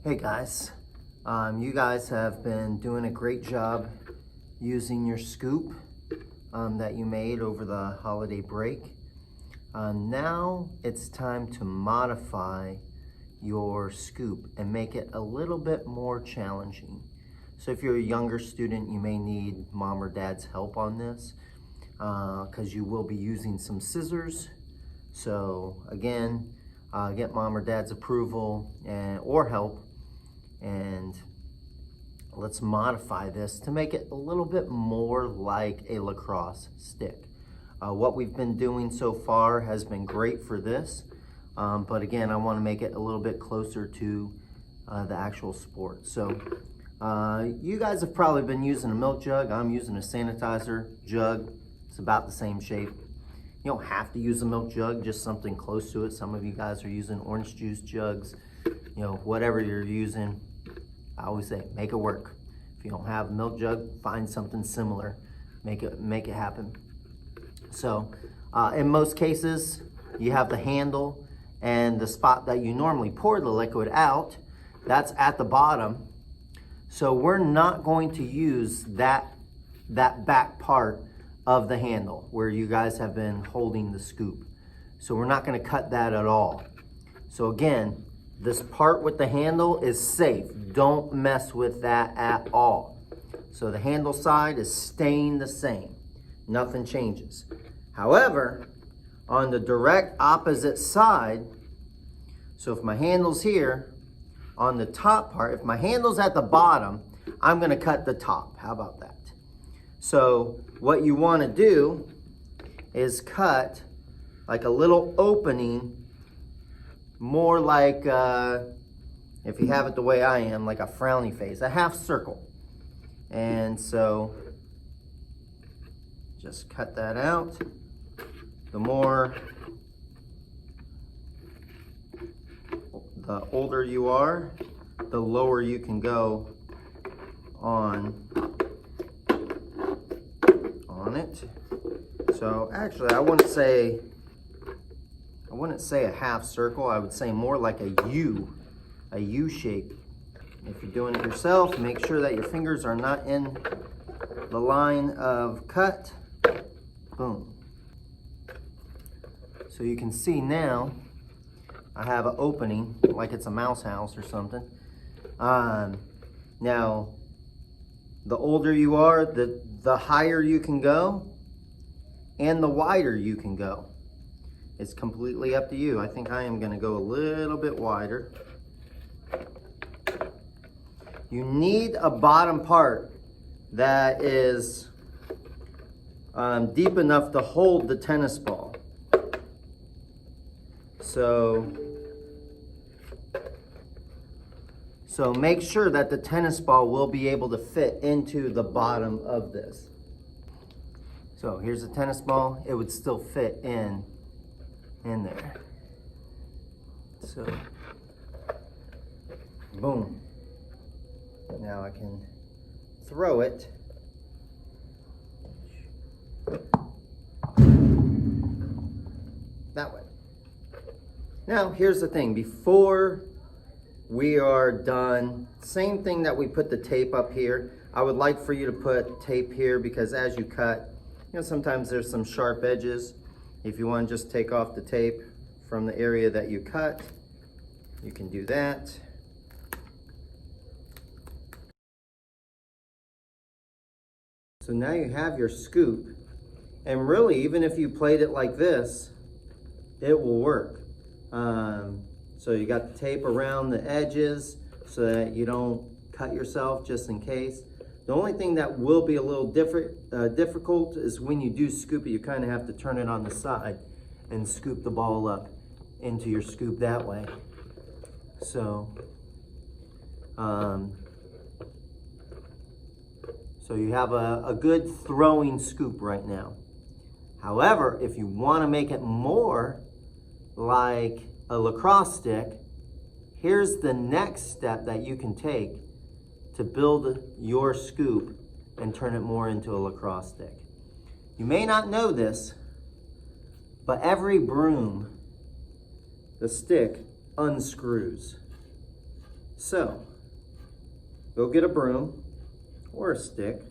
Hey guys, you guys have been doing a great job using your scoop that you made over the holiday break. Now it's time to modify your scoop and make it a little bit more challenging. So if you're a younger student, you may need mom or dad's help on this because you will be using some scissors. So again, get mom or dad's approval or help, and let's modify this to make it a little bit more like a lacrosse stick. What we've been doing so far has been great for this, but again, I want to make it a little bit closer to the actual sport. So you guys have probably been using a milk jug. I'm using a sanitizer jug. It's about the same shape. You don't have to use a milk jug, just something close to it. Some of you guys are using orange juice jugs. You know, whatever you're using, I always say, make it work. If you don't have a milk jug, find something similar. Make it happen. So, in most cases, you have the handle and the spot that you normally pour the liquid out, that's at the bottom. So we're not going to use that back part of the handle where you guys have been holding the scoop. So we're not going to cut that at all. So again, this part with the handle is safe. Don't mess with that at all. So the handle side is staying the same. Nothing changes. However, on the direct opposite side, so if my handle's here, on the top part, if my handle's at the bottom, I'm going to cut the top. How about that? So what you want to do is cut like a little opening, more like, if you have it the way I am, like a frowny face, a half circle. And so just cut that out. The older you are, the lower you can go on it. So actually, I wouldn't say a half circle. I would say more like a U shape. If you're doing it yourself, make sure that your fingers are not in the line of cut. Boom. So you can see now I have an opening like it's a mouse house or something. Now, the older you are, the higher you can go and the wider you can go. It's completely up to you. I think I am going to go a little bit wider. You need a bottom part that is deep enough to hold the tennis ball. So make sure that the tennis ball will be able to fit into the bottom of this. So here's the tennis ball. It would still fit in there. So, boom. Now I can throw it. That way. Now here's the thing. Before we are done, same thing that we put the tape up here, I would like for you to put tape here, because as you cut, you know, sometimes there's some sharp edges. If you want to just take off the tape from the area that you cut, you can do that. So now you have your scoop, and really, even if you played it like this, it will work. So you got the tape around the edges so that you don't cut yourself, just in case. The only thing that will be a little difficult is when you do scoop it, you kind of have to turn it on the side and scoop the ball up into your scoop that way. So, so you have a good throwing scoop right now. However, if you want to make it more like a lacrosse stick, here's the next step that you can take to build your scoop and turn it more into a lacrosse stick. You may not know this, but every broom, the stick unscrews. So, go get a broom or a stick.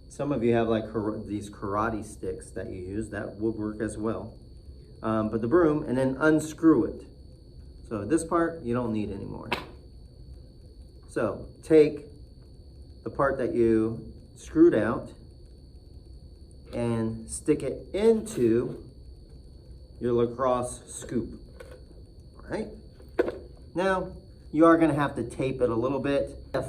Some of you have like these karate sticks that you use. That would work as well. But the broom, and then unscrew it. So this part you don't need anymore. So take the part that you screwed out and stick it into your lacrosse scoop. All right? Now, you are gonna have to tape it a little bit. If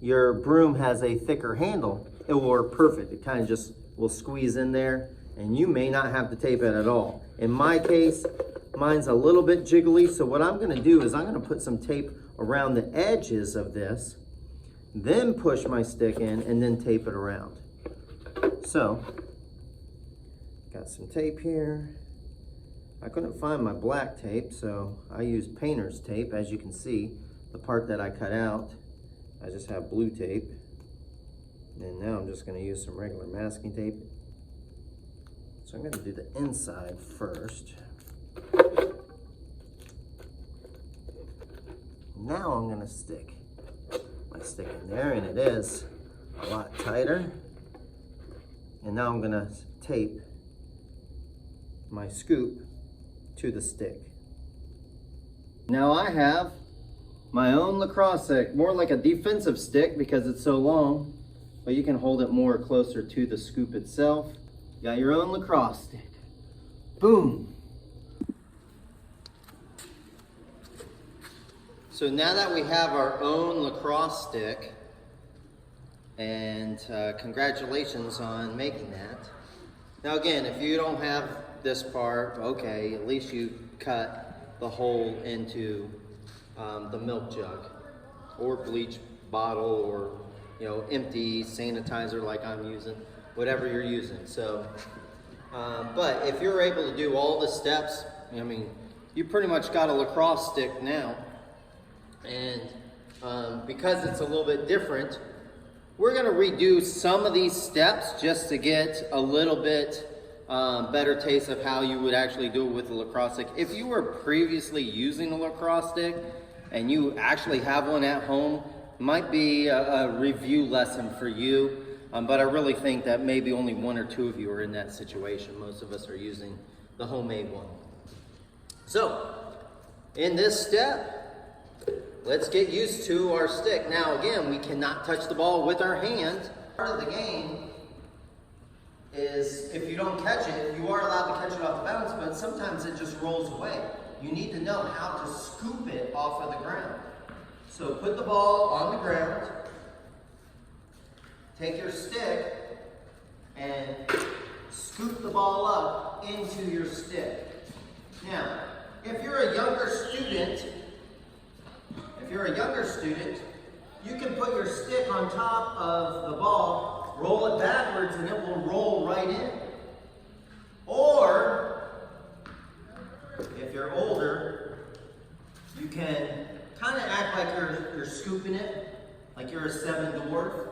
your broom has a thicker handle, it will work perfect. It kind of just will squeeze in there, and you may not have to tape it at all. In my case, mine's a little bit jiggly, so what I'm gonna do is I'm gonna put some tape around the edges of this, then push my stick in, and then tape it around. So, got some tape here. I couldn't find my black tape, so I used painter's tape. As you can see, the part that I cut out, I just have blue tape. And now I'm just gonna use some regular masking tape. So I'm gonna do the inside first. Now I'm gonna stick my stick in there, and it is a lot tighter. And now I'm gonna tape my scoop to the stick. Now I have my own lacrosse stick, more like a defensive stick because it's so long, but you can hold it more closer to the scoop itself. You got your own lacrosse stick. Boom. So now that we have our own lacrosse stick, and congratulations on making that. Now again, if you don't have this part, okay, at least you cut the hole into the milk jug or bleach bottle, or empty sanitizer like I'm using, whatever you're using. So, but if you're able to do all the steps, I mean, you pretty much got a lacrosse stick now. And because it's a little bit different, we're gonna redo some of these steps just to get a little bit better taste of how you would actually do it with a lacrosse stick. If you were previously using a lacrosse stick and you actually have one at home, might be a review lesson for you. But I really think that maybe only one or two of you are in that situation. Most of us are using the homemade one. So, in this step, let's get used to our stick. Now again, we cannot touch the ball with our hand. Part of the game is if you don't catch it, you are allowed to catch it off the bounce, but sometimes it just rolls away. You need to know how to scoop it off of the ground. So put the ball on the ground, take your stick, and scoop the ball up into your stick. Now, if you're a younger student, you can put your stick on top of the ball, roll it backwards, and it will roll right in. Or, if you're older, you can kind of act like you're scooping it, like you're a 7 dwarf.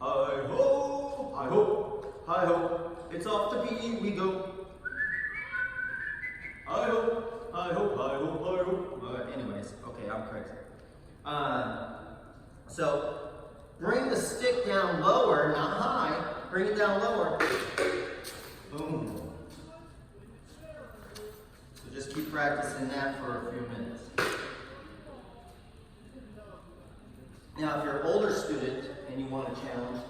Hi-ho, hi-ho, hi-ho. It's off the PE, we go. Hi-ho, hi-ho, hi-ho, hi-ho. Anyways, okay, I'm crazy. So, bring the stick down lower, not high. Bring it down lower. Boom. So just keep practicing that for a few minutes. Now, if you're an older student and you want a challenge,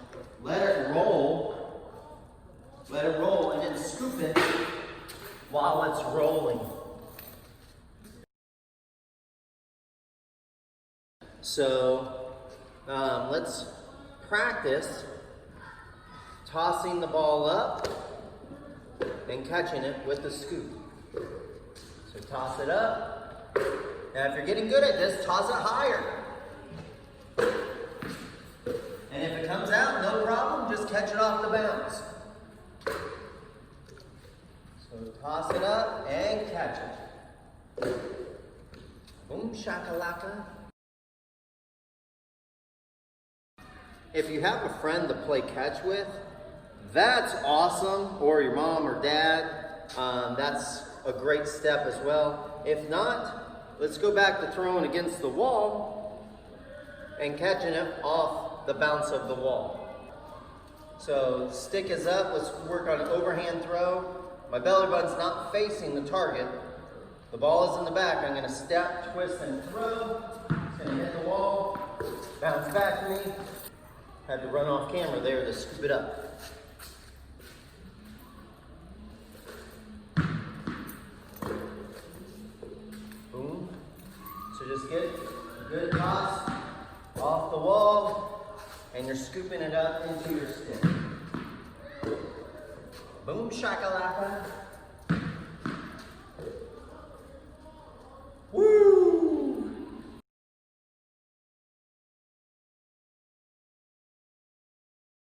let it roll, and then scoop it while it's rolling. So, let's practice tossing the ball up and catching it with the scoop. So toss it up. Now, if you're getting good at this, toss it higher. And if it comes out, no problem, just catch it off the bounce. So toss it up and catch it. Boom shakalaka. If you have a friend to play catch with, that's awesome, or your mom or dad, that's a great step as well. If not, let's go back to throwing against the wall and catching it off the bounce of the wall. So stick is up, let's work on an overhand throw. My belly button's not facing the target. The ball is in the back. I'm gonna step, twist, and throw. It's gonna hit the wall, bounce back to me. Had to run off camera there to scoop it up. Boom. So just get a good toss off the wall, and you're scooping it up into your stick. Boom shakalaka.